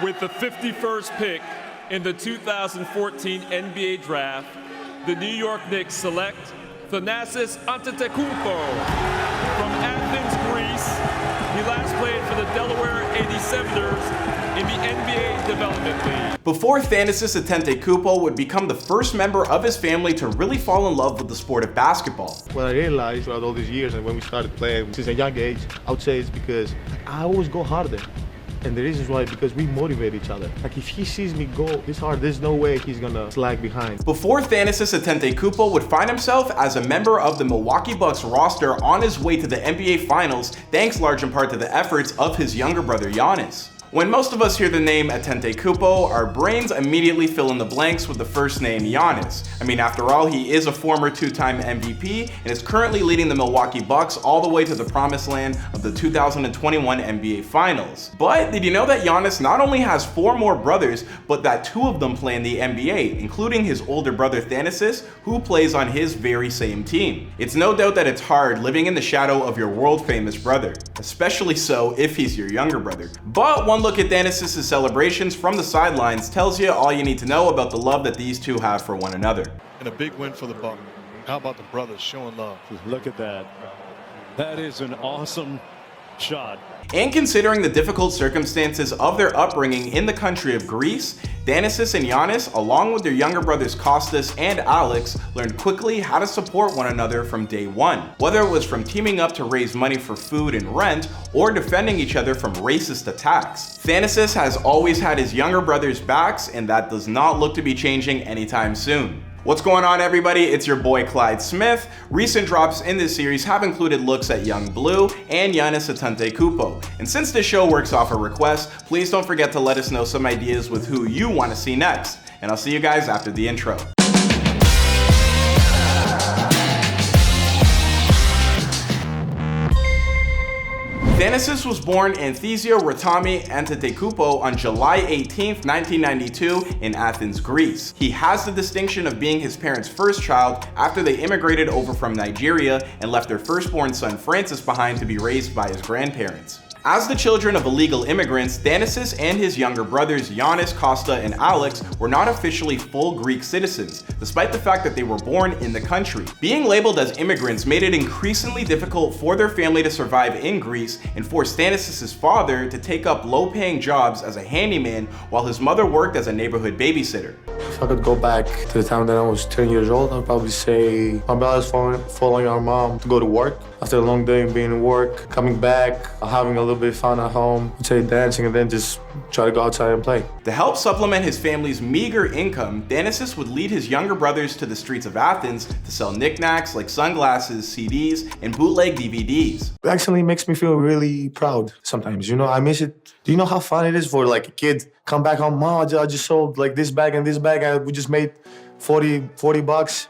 With the 51st pick in the 2014 NBA Draft, the New York Knicks select Thanasis Antetokounmpo from Athens, Greece. He last played for the Delaware 87ers in the NBA Development League. Before Thanasis Antetokounmpo would become the first member of his family to really fall in love with the sport of basketball. What I realized throughout all these years and when we started playing since a young age, I would say it's because I always go harder. And the reason why, because we motivate each other. Like if he sees me go this hard, there's no way he's gonna slag behind. Before Thanasis Antetokounmpo would find himself as a member of the Milwaukee Bucks roster on his way to the NBA Finals, thanks large in part to the efforts of his younger brother Giannis. When most of us hear the name Antetokounmpo, our brains immediately fill in the blanks with the first name Giannis. I mean, after all, he is a former two-time MVP and is currently leading the Milwaukee Bucks all the way to the promised land of the 2021 NBA Finals. But did you know that Giannis not only has 4 more brothers, but that 2 of them play in the NBA, including his older brother Thanasis, who plays on his very same team. It's no doubt that it's hard living in the shadow of your world-famous brother, especially so if he's your younger brother. But one look at Thanasis' celebrations from the sidelines tells you all you need to know about the love that these two have for one another. And a big win for the Bucks. How about the brothers showing love? Look at that. That is an awesome shot. And considering the difficult circumstances of their upbringing in the country of Greece, Thanasis and Giannis, along with their younger brothers Kostas and Alex, learned quickly how to support one another from day one. Whether it was from teaming up to raise money for food and rent, or defending each other from racist attacks. Thanasis has always had his younger brothers' backs, and that does not look to be changing anytime soon. What's going on, everybody? It's your boy Clyde Smith. Recent drops in this series have included looks at Young Blue and Giannis Antetokounmpo. And since this show works off a request, please don't forget to let us know some ideas with who you want to see next. And I'll see you guys after the intro. Thanasis was born Anthesio Rotami Antetokounmpo on July 18, 1992 in Athens, Greece. He has the distinction of being his parents' first child after they immigrated over from Nigeria and left their firstborn son Francis behind to be raised by his grandparents. As the children of illegal immigrants, Thanasis and his younger brothers Giannis, Kostas, and Alex were not officially full Greek citizens, despite the fact that they were born in the country. Being labeled as immigrants made it increasingly difficult for their family to survive in Greece and forced Thanasis' father to take up low-paying jobs as a handyman while his mother worked as a neighborhood babysitter. If I could go back to the time that I was 10 years old, I'd probably say my brother's following our mom to go to work. After a long day of being in work, coming back, having a little bit of fun at home, I'd say dancing, and then just try to go outside and play. To help supplement his family's meager income, Thanasis would lead his younger brothers to the streets of Athens to sell knickknacks like sunglasses, CDs, and bootleg DVDs. It actually makes me feel really proud sometimes. You know, I miss it. Do you know how fun it is for like a kid come back home? Mom, I just sold like this bag and this bag, and we just made 40 bucks.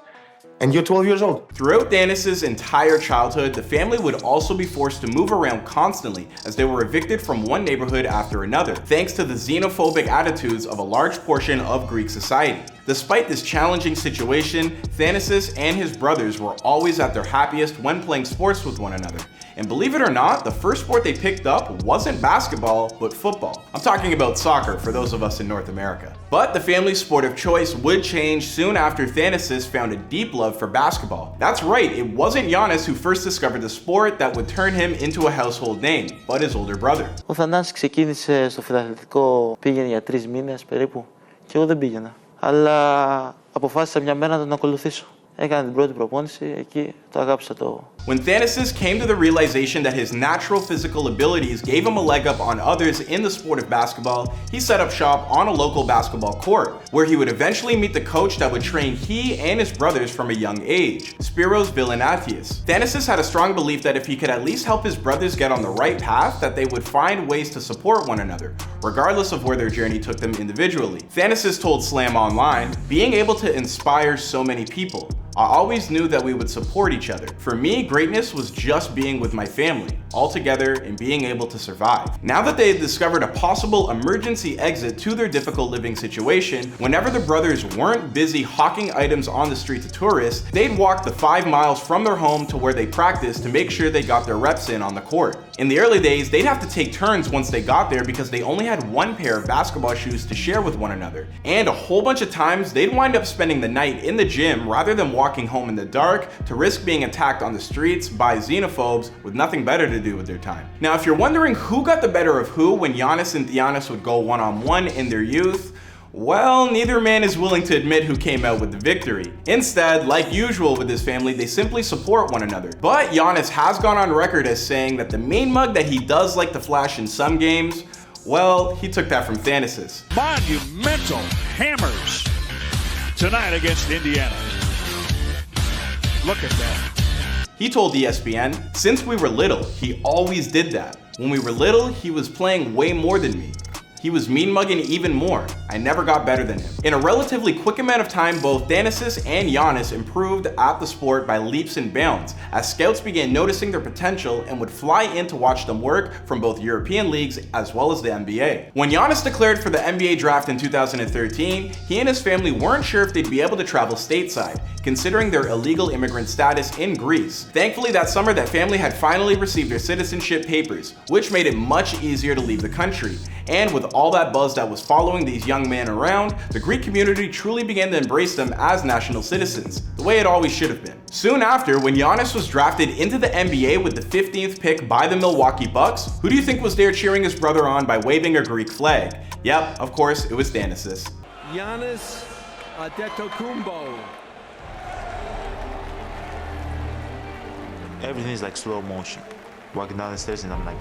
And you're 12 years old. Throughout Thanasis' entire childhood, the family would also be forced to move around constantly as they were evicted from one neighborhood after another, thanks to the xenophobic attitudes of a large portion of Greek society. Despite this challenging situation, Thanasis and his brothers were always at their happiest when playing sports with one another. And believe it or not, the first sport they picked up wasn't basketball, but football. I'm talking about soccer for those of us in North America. But the family's sport of choice would change soon after Thanasis found a deep love for basketball. That's right, it wasn't Giannis who first discovered the sport that would turn him into a household name, but his older brother. Ο Θανάσης ξεκίνησε στο φιλαθλητικό, πήγαινε για 3 μήνες περίπου και εγώ δεν πήγαινα. Αλλά αποφάσισα μια μέρα να τον ακολουθήσω. Έκανε την πρώτη προπόνηση, εκεί το αγάπησα το. When Thanasis came to the realization that his natural physical abilities gave him a leg up on others in the sport of basketball, he set up shop on a local basketball court, where he would eventually meet the coach that would train he and his brothers from a young age, Spiros Villanatius. Thanasis had a strong belief that if he could at least help his brothers get on the right path, that they would find ways to support one another, regardless of where their journey took them individually. Thanasis told Slam Online, being able to inspire so many people. I always knew that we would support each other. For me, greatness was just being with my family. all together and being able to survive. Now that they had discovered a possible emergency exit to their difficult living situation, whenever the brothers weren't busy hawking items on the street to tourists, they'd walk the 5 miles from their home to where they practiced to make sure they got their reps in on the court. In the early days, they'd have to take turns once they got there because they only had one pair of basketball shoes to share with one another. And a whole bunch of times, they'd wind up spending the night in the gym rather than walking home in the dark to risk being attacked on the streets by xenophobes with nothing better to do with their time. Now, if you're wondering who got the better of who when Giannis and Thanasis would go one-on-one in their youth, well, neither man is willing to admit who came out with the victory. Instead, like usual with his family, they simply support one another. But Giannis has gone on record as saying that the main mug that he does like to flash in some games, well, he took that from Thanasis. Monumental hammers tonight against Indiana. Look at that. He told ESPN, "Since we were little, he always did that. When we were little, he was playing way more than me. He was mean mugging even more. I never got better than him." In a relatively quick amount of time, both Thanasis and Giannis improved at the sport by leaps and bounds, as scouts began noticing their potential and would fly in to watch them work from both European leagues as well as the NBA. When Giannis declared for the NBA draft in 2013, he and his family weren't sure if they'd be able to travel stateside, considering their illegal immigrant status in Greece. Thankfully, that summer, that family had finally received their citizenship papers, which made it much easier to leave the country. And with all that buzz that was following these young men around, the Greek community truly began to embrace them as national citizens, the way it always should have been. Soon after, when Giannis was drafted into the NBA with the 15th pick by the Milwaukee Bucks, who do you think was there cheering his brother on by waving a Greek flag? Yep, of course, it was Thanasis. Thanasis Antetokounmpo. Everything is like slow motion. Walking down the stairs and I'm like,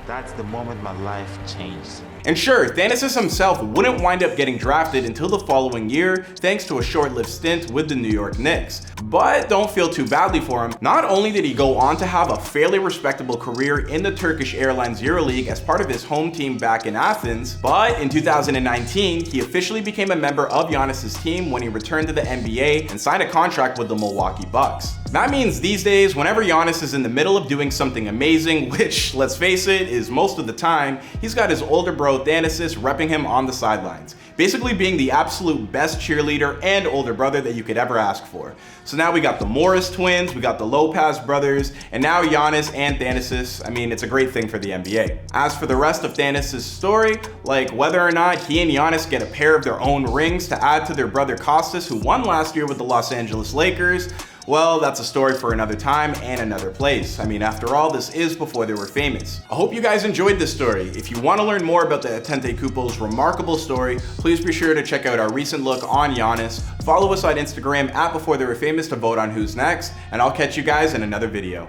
that's the moment my life changed. And sure, Thanasis himself wouldn't wind up getting drafted until the following year, thanks to a short-lived stint with the New York Knicks. But don't feel too badly for him. Not only did he go on to have a fairly respectable career in the Turkish Airlines EuroLeague as part of his home team back in Athens, but in 2019, he officially became a member of Giannis's team when he returned to the NBA and signed a contract with the Milwaukee Bucks. That means these days, whenever Giannis is in the middle of doing something amazing, which, let's face it, is most of the time, he's got his older bro Thanasis repping him on the sidelines, basically being the absolute best cheerleader and older brother that you could ever ask for. So now we got the Morris twins, we got the Lopez brothers, and now Giannis and Thanasis. I mean, it's a great thing for the NBA. As for the rest of Thanasis' story, like whether or not he and Giannis get a pair of their own rings to add to their brother Kostas, who won last year with the Los Angeles Lakers, well, that's a story for another time and another place. I mean, after all, this is before they were famous. I hope you guys enjoyed this story. If you want to learn more about the Antetokounmpo's remarkable story, please be sure to check out our recent look on Giannis. Follow us on Instagram @BeforeTheyWereFamous to vote on who's next, and I'll catch you guys in another video.